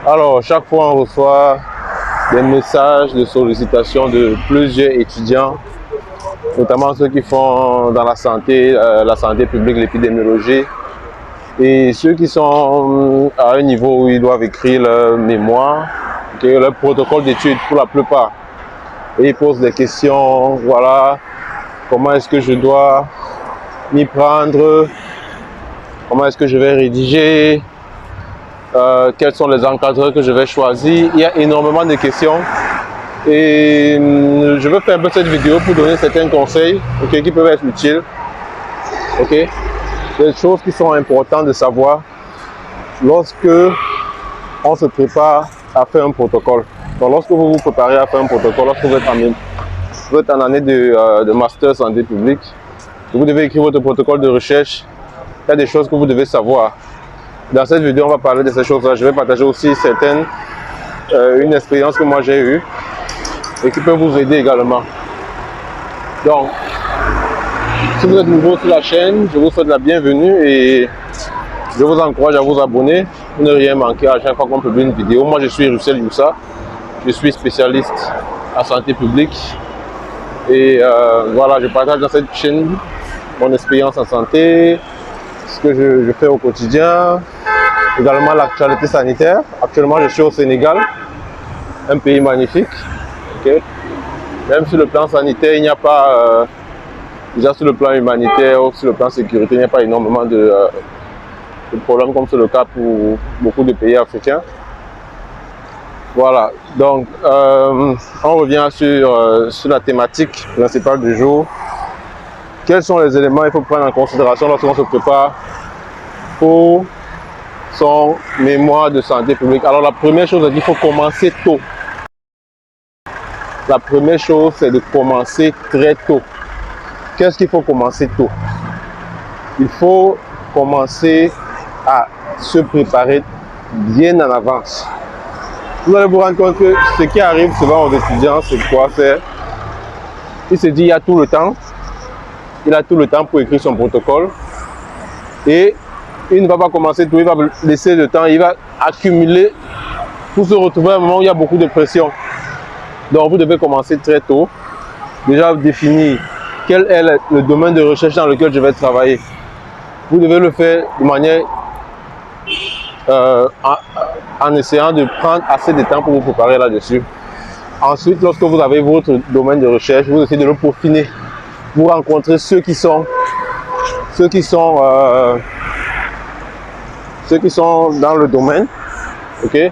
Alors, chaque fois, on reçoit des messages de sollicitation de plusieurs étudiants, notamment ceux qui font dans la santé publique, l'épidémiologie, et ceux qui sont à un niveau où ils doivent écrire leur mémoire, leur protocole d'études pour la plupart. Et ils posent des questions, voilà, comment est-ce que je dois m'y prendre, comment est-ce que je vais rédiger, quels sont les encadreurs que je vais choisir. Il y a énormément de questions et je veux faire un peu cette vidéo pour donner certains conseils qui peuvent être utiles. Des choses qui sont importantes de savoir lorsque on se prépare à faire un protocole. Donc lorsque vous vous préparez à faire un protocole, lorsque vous êtes en année de master santé publique, vous devez écrire votre protocole de recherche. Il y a des choses que vous devez savoir. Dans cette vidéo, on va parler de ces choses-là. Je vais partager aussi une expérience que moi j'ai eue et qui peut vous aider également. Donc, si vous êtes nouveau sur la chaîne, je vous souhaite la bienvenue et je vous encourage à vous abonner pour ne rien manquer à chaque fois qu'on publie une vidéo. Moi, je suis Russell Youssa, je suis spécialiste en santé publique et voilà, je partage dans cette chaîne mon expérience en santé, ce que je fais au quotidien, également l'actualité sanitaire. Actuellement, je suis au Sénégal, un pays magnifique. Même sur le plan sanitaire, il n'y a pas, déjà sur le plan humanitaire ou sur le plan sécurité, il n'y a pas énormément de problèmes comme c'est le cas pour beaucoup de pays africains. Voilà, donc on revient sur la thématique principale du jour. Quels sont les éléments qu'il faut prendre en considération lorsqu'on se prépare pour son mémoire de santé publique? Alors la première chose, c'est qu'il faut commencer tôt. La première chose, c'est de commencer très tôt. Qu'est-ce qu'il faut commencer tôt? Il faut commencer à se préparer bien en avance. Vous allez vous rendre compte que ce qui arrive souvent aux étudiants, c'est quoi? Il se dit il y a tout le temps. Il a tout le temps pour écrire son protocole et il ne va pas commencer tout, il va laisser le temps, il va accumuler pour se retrouver à un moment où il y a beaucoup de pression. Donc vous devez commencer très tôt, déjà définir quel est le domaine de recherche dans lequel je vais travailler. Vous devez le faire de manière en essayant de prendre assez de temps pour vous préparer là-dessus. Ensuite, lorsque vous avez votre domaine de recherche, vous essayez de le peaufiner. Vous rencontrez ceux qui sont dans le domaine, et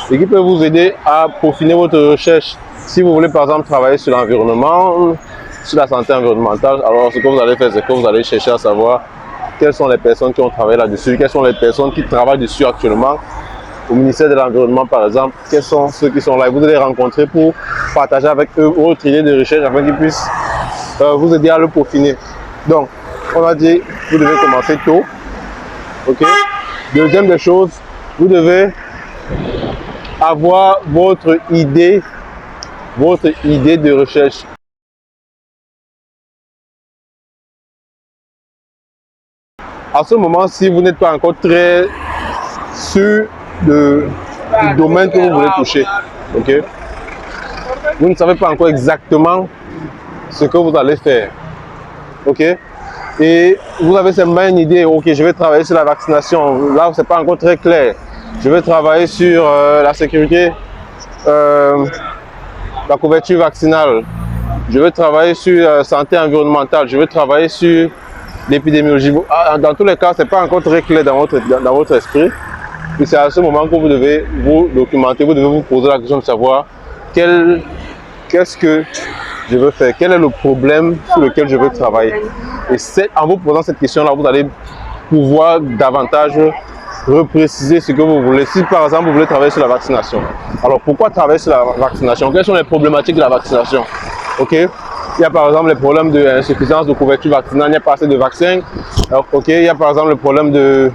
qui peuvent vous aider à peaufiner votre recherche. Si vous voulez par exemple travailler sur l'environnement, sur la santé environnementale, alors ce que vous allez faire, c'est que vous allez chercher à savoir quelles sont les personnes qui ont travaillé là-dessus, quelles sont les personnes qui travaillent dessus actuellement. Au ministère de l'Environnement, par exemple, quels sont ceux qui sont là. Vous allez les rencontrer pour partager avec eux votre idée de recherche afin qu'ils puissent vous aider à le peaufiner. Donc, on a dit, vous devez commencer tôt. Deuxième des choses, vous devez avoir votre idée de recherche. À ce moment, si vous n'êtes pas encore très sûr du domaine que vous voulez toucher, vous ne savez pas encore exactement ce que vous allez faire, et vous avez seulement une idée, je vais travailler sur la vaccination, là c'est pas encore très clair, je vais travailler sur la sécurité, la couverture vaccinale, je vais travailler sur santé environnementale, je vais travailler sur l'épidémiologie. Dans tous les cas, c'est pas encore très clair dans votre esprit, et c'est à ce moment que vous devez vous documenter, vous devez vous poser la question de savoir qu'est-ce que je veux faire, quel est le problème sur lequel je veux travailler. Et en vous posant cette question-là, vous allez pouvoir davantage repréciser ce que vous voulez. Si par exemple vous voulez travailler sur la vaccination, alors pourquoi travailler sur la vaccination? Quelles sont les problématiques de la vaccination? Il y a par exemple les problèmes d'insuffisance de couverture vaccinale, il n'y a pas assez de vaccins. Il y a par exemple le problème de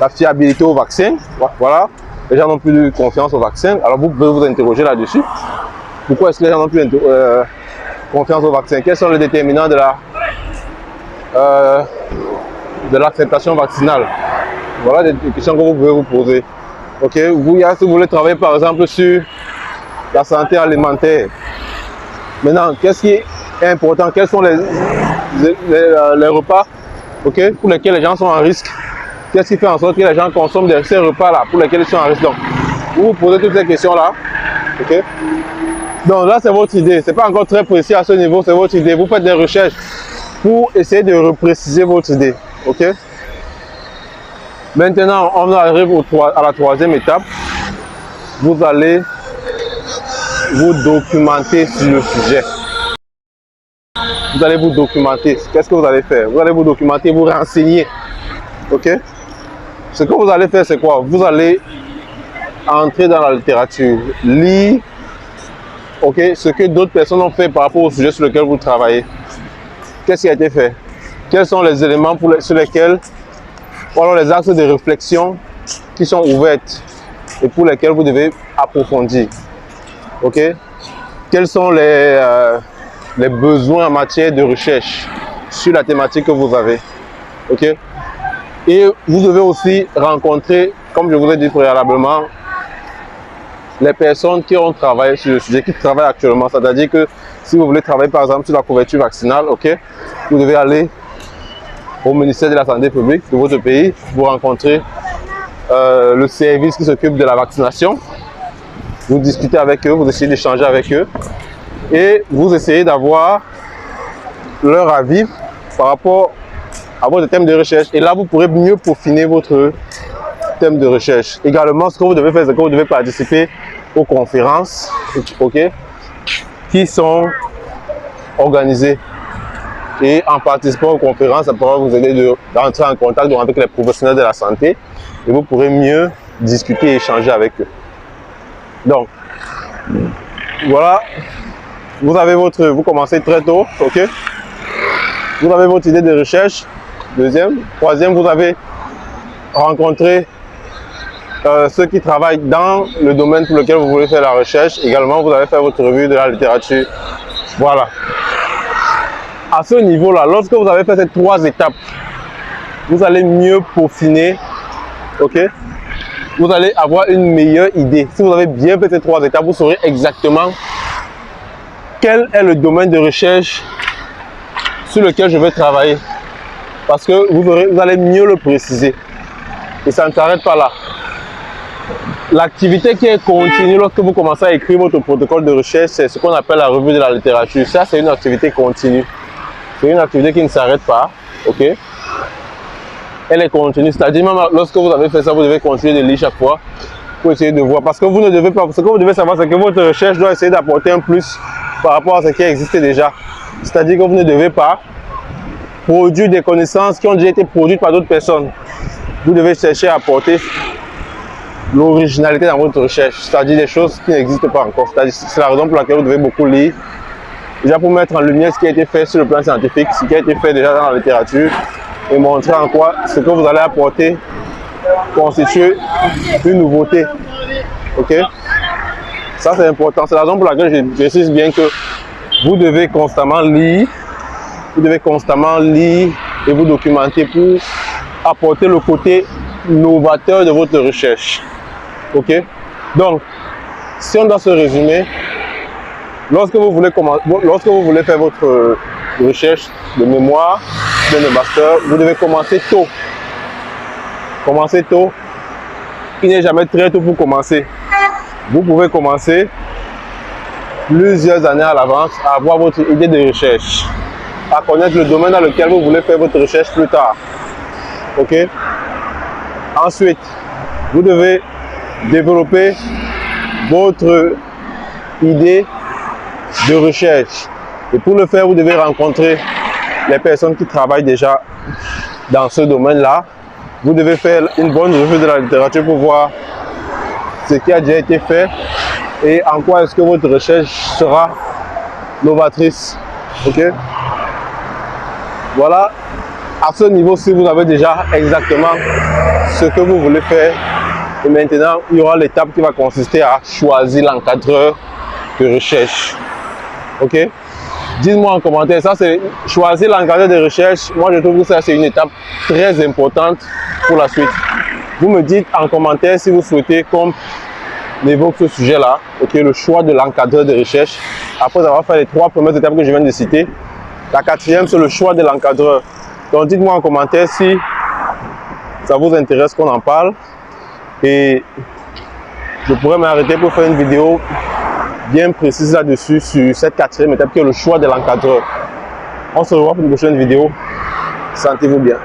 la fiabilité au vaccin. Voilà, les gens n'ont plus confiance au vaccin. Alors vous pouvez vous interroger là-dessus. Pourquoi est-ce que les gens n'ont plus confiance au vaccin? Quels sont les déterminants de l'acceptation vaccinale? Voilà des questions que vous pouvez vous poser. Ok, si vous voulez travailler par exemple sur la santé alimentaire. Maintenant, qu'est-ce qui est important? Quels sont les repas, ok, pour lesquels les gens sont en risque? Qu'est-ce qui fait en sorte que les gens consomment ces repas-là pour lesquels ils sont en risque? Donc, vous vous posez toutes ces questions-là. Ok. Donc là, c'est votre idée. Ce n'est pas encore très précis à ce niveau, c'est votre idée. Vous faites des recherches pour essayer de repréciser votre idée. Ok. Maintenant, on arrive à la troisième étape. Vous allez vous documenter sur le sujet. Vous allez vous documenter. Qu'est-ce que vous allez faire? Vous allez vous documenter, vous renseigner. Ok. Ce que vous allez faire, c'est quoi? Vous allez entrer dans la littérature, lire, ok, ce que d'autres personnes ont fait par rapport au sujet sur lequel vous travaillez. Qu'est-ce qui a été fait? Quels sont les éléments sur lesquels, ou alors les axes de réflexion qui sont ouverts et pour lesquels vous devez approfondir. Ok? Quels sont les besoins en matière de recherche sur la thématique que vous avez. Ok? Et vous devez aussi rencontrer, comme je vous ai dit préalablement, les personnes qui ont travaillé sur le sujet, qui travaillent actuellement. C'est-à-dire que si vous voulez travailler par exemple sur la couverture vaccinale, ok, vous devez aller au ministère de la Santé publique de votre pays, vous rencontrez le service qui s'occupe de la vaccination, vous discutez avec eux, vous essayez d'échanger avec eux et vous essayez d'avoir leur avis par rapport à votre thème de recherche. Et là, vous pourrez mieux peaufiner votre thème de recherche. Également, ce que vous devez faire, c'est que vous devez participer aux conférences, ok, qui sont organisées. Et en participant aux conférences, ça pourra vous aider d'entrer en contact avec les professionnels de la santé et vous pourrez mieux discuter et échanger avec eux. Donc, voilà, vous commencez très tôt, ok. Vous avez votre idée de recherche. Deuxième. Troisième, vous avez rencontré ceux qui travaillent dans le domaine pour lequel vous voulez faire la recherche. Également, vous avez fait votre revue de la littérature. Voilà. À ce niveau-là, lorsque vous avez fait ces trois étapes, vous allez mieux peaufiner, ok? Vous allez avoir une meilleure idée. Si vous avez bien fait ces trois étapes, vous saurez exactement quel est le domaine de recherche sur lequel je vais travailler. Parce que vous allez mieux le préciser. Et ça ne s'arrête pas là. L'activité qui est continue lorsque vous commencez à écrire votre protocole de recherche, c'est ce qu'on appelle la revue de la littérature. Ça, c'est une activité continue. C'est une activité qui ne s'arrête pas. Ok? Elle est continue. C'est-à-dire, même lorsque vous avez fait ça, vous devez continuer de lire chaque fois pour essayer de voir. Parce que vous ne devez pas. Ce que vous devez savoir, c'est que votre recherche doit essayer d'apporter un plus par rapport à ce qui existait déjà. C'est-à-dire que vous ne devez pas produire des connaissances qui ont déjà été produites par d'autres personnes. Vous devez chercher à apporter l'originalité dans votre recherche, c'est-à-dire des choses qui n'existent pas encore. C'est la raison pour laquelle vous devez beaucoup lire, déjà pour mettre en lumière ce qui a été fait sur le plan scientifique, ce qui a été fait déjà dans la littérature, et montrer en quoi ce que vous allez apporter constitue une nouveauté. Ok? Ça, c'est important. C'est la raison pour laquelle j'insiste bien que vous devez constamment lire. Vous devez constamment lire et vous documenter pour apporter le côté novateur de votre recherche. Ok? Donc, si on doit se résumer, lorsque vous voulez faire votre recherche de mémoire, de master, vous devez commencer tôt. Commencez tôt. Il n'est jamais très tôt pour commencer. Vous pouvez commencer plusieurs années à l'avance à avoir votre idée de recherche, à connaître le domaine dans lequel vous voulez faire votre recherche plus tard. Ok? Ensuite, vous devez développer votre idée de recherche. Et pour le faire, vous devez rencontrer les personnes qui travaillent déjà dans ce domaine-là. Vous devez faire une bonne revue de la littérature pour voir ce qui a déjà été fait et en quoi est-ce que votre recherche sera novatrice. Ok? Voilà, à ce niveau-ci, vous avez déjà exactement ce que vous voulez faire. Et maintenant, il y aura l'étape qui va consister à choisir l'encadreur de recherche. Ok? Dites-moi en commentaire, ça c'est choisir l'encadreur de recherche. Moi, je trouve que ça c'est une étape très importante pour la suite. Vous me dites en commentaire si vous souhaitez qu'on évoque ce sujet-là, ok, le choix de l'encadreur de recherche. Après avoir fait les 3 premières étapes que je viens de citer, la 4e, c'est le choix de l'encadreur. Donc dites-moi en commentaire si ça vous intéresse qu'on en parle. Et je pourrais m'arrêter pour faire une vidéo bien précise là-dessus, sur cette 4e étape qui est le choix de l'encadreur. On se revoit pour une prochaine vidéo. Sentez-vous bien.